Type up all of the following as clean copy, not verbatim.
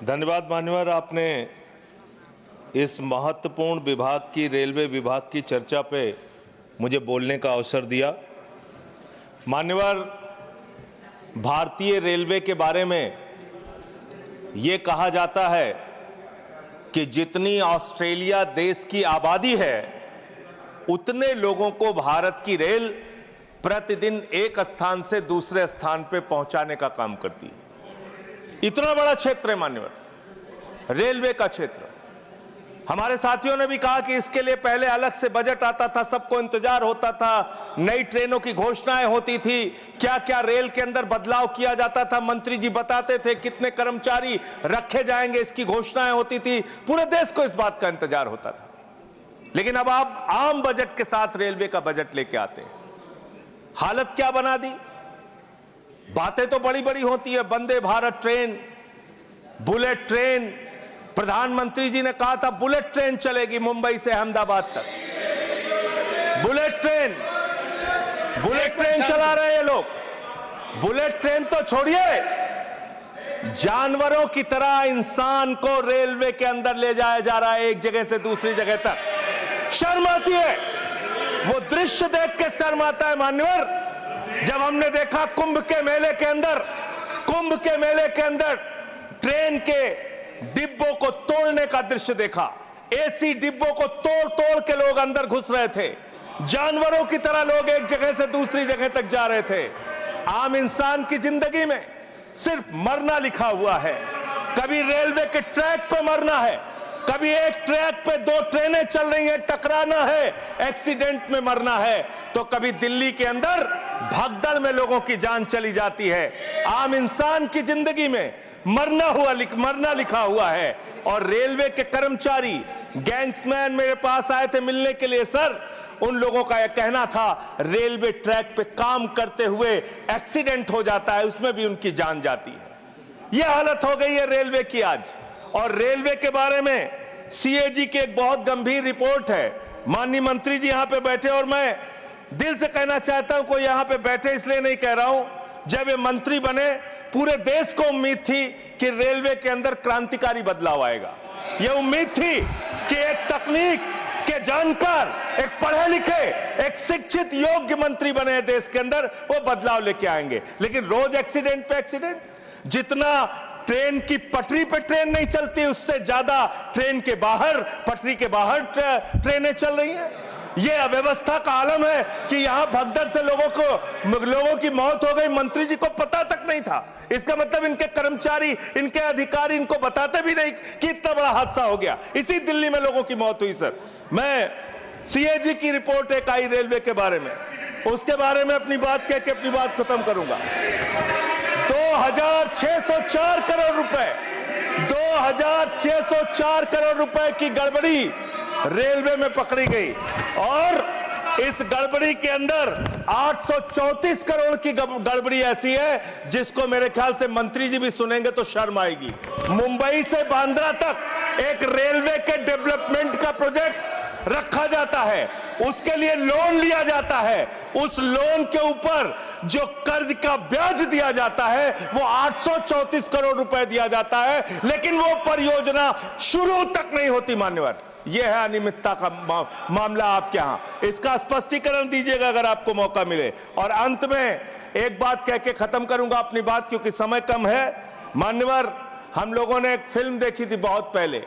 धन्यवाद मान्यवर, आपने इस महत्वपूर्ण विभाग की, रेलवे विभाग की चर्चा पे मुझे बोलने का अवसर दिया। मान्यवर, भारतीय रेलवे के बारे में ये कहा जाता है कि जितनी ऑस्ट्रेलिया देश की आबादी है उतने लोगों को भारत की रेल प्रतिदिन एक स्थान से दूसरे स्थान पे पहुंचाने का काम करती है। इतना बड़ा क्षेत्र है मान्यवर, रेलवे का क्षेत्र। हमारे साथियों ने भी कहा कि इसके लिए पहले अलग से बजट आता था, सबको इंतजार होता था, नई ट्रेनों की घोषणाएं होती थी, क्या क्या रेल के अंदर बदलाव किया जाता था, मंत्री जी बताते थे कितने कर्मचारी रखे जाएंगे, इसकी घोषणाएं होती थी, पूरे देश को इस बात का इंतजार होता था। लेकिन अब आप आम बजट के साथ रेलवे का बजट लेके आते हैं, हालत क्या बना दी। बातें तो बड़ी बड़ी होती है, Vande Bharat train, bullet train, प्रधानमंत्री जी ने कहा था बुलेट ट्रेन चलेगी मुंबई से अहमदाबाद तक। बुलेट ट्रेन चला रहे हैं लोग। बुलेट ट्रेन तो छोड़िए, जानवरों की तरह इंसान को रेलवे के अंदर ले जाया जा रहा है, एक जगह से दूसरी जगह तक। शर्म आती है, वो दृश्य देख के शर्म आता है मान्यवर। जब हमने देखा कुंभ के मेले के अंदर ट्रेन के डिब्बों को तोड़ने का दृश्य देखा, एसी डिब्बों को तोड़ तोड़ के लोग अंदर घुस रहे थे, जानवरों की तरह लोग एक जगह से दूसरी जगह तक जा रहे थे। आम इंसान की जिंदगी में सिर्फ मरना लिखा हुआ है। कभी रेलवे के ट्रैक पे मरना है, कभी एक ट्रैक पे दो ट्रेनें चल रही हैं, टकराना है, एक्सीडेंट में मरना है, तो कभी दिल्ली के अंदर भगदड़ में लोगों की जान चली जाती है। आम इंसान की जिंदगी में मरना लिखा हुआ है। और रेलवे के कर्मचारी, गैंग्समैन मेरे पास आए थे मिलने के लिए। सर, उन लोगों का यह कहना था रेलवे ट्रैक पे काम करते हुए एक्सीडेंट हो जाता है, उसमें भी उनकी जान जाती है। यह हालत हो गई है रेलवे की आज। और रेलवे के बारे में सीएजी की एक बहुत गंभीर रिपोर्ट है। माननीय मंत्री जी यहां पे बैठे, और मैं दिल से कहना चाहता हूं, कोई यहां पे बैठे इसलिए नहीं कह रहा हूं, जब ये मंत्री बने पूरे देश को उम्मीद थी कि रेलवे के अंदर क्रांतिकारी बदलाव आएगा। यह उम्मीद थी कि एक तकनीक के जानकार, एक पढ़े लिखे, एक शिक्षित योग्य मंत्री बने देश के अंदर, वो बदलाव लेके आएंगे। लेकिन रोज एक्सीडेंट पे एक्सीडेंट। जितना ट्रेन की पटरी पे ट्रेन नहीं चलती, उससे ज्यादा ट्रेन के बाहर, पटरी के बाहर ट्रेनें चल रही हैं। यह अव्यवस्था का आलम है कि यहां भगदड़ से लोगों की मौत हो गई, मंत्री जी को पता तक नहीं था। इसका मतलब इनके कर्मचारी, इनके अधिकारी इनको बताते भी नहीं कि इतना बड़ा हादसा हो गया। इसी दिल्ली में लोगों की मौत हुई। सर, मैं सीएजी की रिपोर्ट एक आई रेलवे के बारे में, उसके बारे में अपनी बात कह के अपनी बात खत्म करूंगा। 2604 करोड़ रुपए, 2604 करोड़ रुपए की गड़बड़ी रेलवे में पकड़ी गई। और इस गड़बड़ी के अंदर 834 करोड़ की गड़बड़ी ऐसी है जिसको मेरे ख्याल से मंत्री जी भी सुनेंगे तो शर्म आएगी। मुंबई से बांद्रा तक एक रेलवे के डेवलपमेंट का प्रोजेक्ट रखा जाता है, उसके लिए लोन लिया जाता है, उस लोन के ऊपर जो कर्ज का ब्याज दिया जाता है वो 834 करोड़ रुपए दिया जाता है, लेकिन वो परियोजना शुरू तक नहीं होती। मान्यवर, यह है अनियमितता का मामला आपके यहां। इसका स्पष्टीकरण दीजिएगा अगर आपको मौका मिले। और अंत में एक बात कह के खत्म करूंगा अपनी बात, क्योंकि समय कम है। मान्यवर, हम लोगों ने एक फिल्म देखी थी बहुत पहले,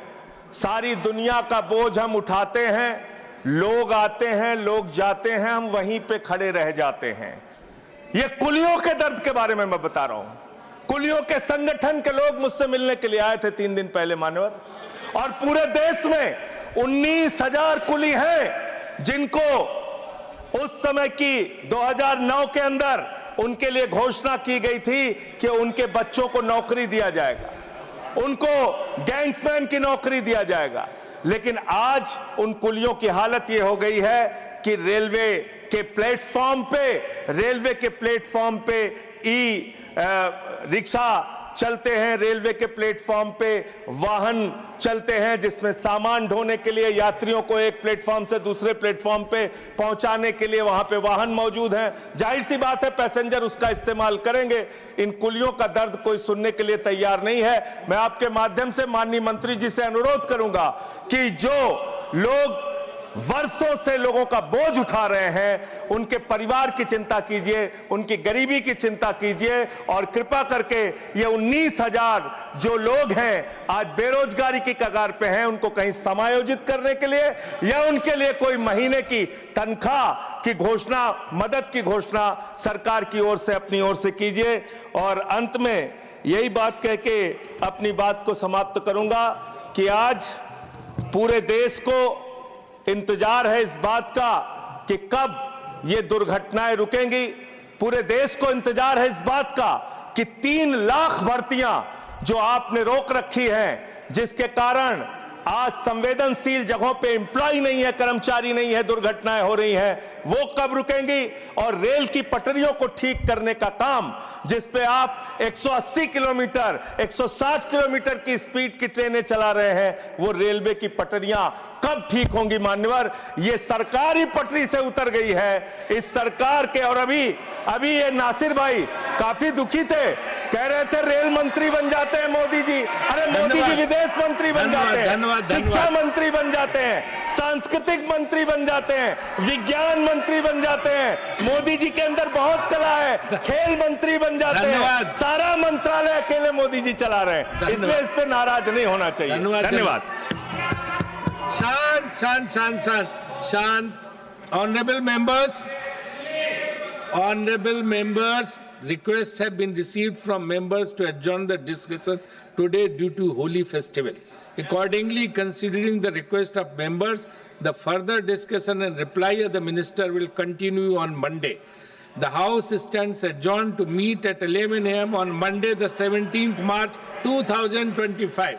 सारी दुनिया का बोझ हम उठाते हैं, लोग आते हैं, लोग जाते हैं, हम वहीं पे खड़े रह जाते हैं। ये कुलियों के दर्द के बारे में मैं बता रहा हूं। कुलियों के संगठन के लोग मुझसे मिलने के लिए आए थे 3 दिन पहले मान्यवर, और पूरे देश में 19,000 कुली हैं जिनको उस समय की 2009 के अंदर उनके लिए घोषणा की गई थी कि उनके बच्चों को नौकरी दिया जाएगा, उनको गैंग्समैन की नौकरी दिया जाएगा। लेकिन आज उन कुलियों की हालत यह हो गई है कि रेलवे के प्लेटफॉर्म पे ई रिक्शा चलते हैं, रेलवे के प्लेटफॉर्म पे वाहन चलते हैं जिसमें सामान ढोने के लिए यात्रियों को एक प्लेटफॉर्म से दूसरे प्लेटफॉर्म पे पहुंचाने के लिए वहां पे वाहन मौजूद हैं। जाहिर सी बात है पैसेंजर उसका इस्तेमाल करेंगे। इन कुलियों का दर्द कोई सुनने के लिए तैयार नहीं है। मैं आपके माध्यम से माननीय मंत्री जी से अनुरोध करूंगा कि जो लोग वर्षों से लोगों का बोझ उठा रहे हैं उनके परिवार की चिंता कीजिए, उनकी गरीबी की चिंता कीजिए और कृपा करके ये 19,000 जो लोग हैं आज बेरोजगारी की कगार पे हैं उनको कहीं समायोजित करने के लिए या उनके लिए कोई महीने की तनख्वाह की घोषणा, मदद की घोषणा सरकार की ओर से अपनी ओर से कीजिए। और अंत में यही बात कह के अपनी बात को समाप्त करूंगा कि आज पूरे देश को इंतजार है इस बात का कि कब ये दुर्घटनाएं रुकेंगी। पूरे देश को इंतजार है इस बात का कि 3 लाख भर्तियां जो आपने रोक रखी हैं, जिसके कारण आज संवेदनशील जगहों पे एम्प्लॉय नहीं है, कर्मचारी नहीं है, दुर्घटनाएं हो रही हैं, वो कब रुकेंगी। और रेल की पटरियों को ठीक करने का काम जिस पे आप 180 किलोमीटर 160 किलोमीटर की स्पीड की ट्रेनें चला रहे हैं, वो रेलवे की पटरियां कब ठीक होंगी मान्यवर। ये सरकारी पटरी से उतर गई है इस सरकार के। और अभी ये नासिर भाई काफी दुखी थे, कह रहे थे रेल मंत्री बन जाते हैं मोदी जी। अरे मोदी जी विदेश मंत्री बन जाते हैं, शिक्षा मंत्री बन जाते हैं, सांस्कृतिक मंत्री बन जाते हैं, विज्ञान मंत्री बन जाते हैं। मोदी जी के अंदर बहुत कला है, खेल मंत्री बन जाते हैं। सारा मंत्रालय अकेले मोदी जी चला रहे हैं, इसलिए इस पे नाराज नहीं होना चाहिए। धन्यवाद। शांत शांत शांत शांत शांत। Honorable members, requests have been received from members to adjourn the discussion today due to Holi festival. Accordingly, considering the request of members, the further discussion and reply of the minister will continue on Monday. The House stands adjourned to meet at 11 a.m. on Monday, the 17th March 2025.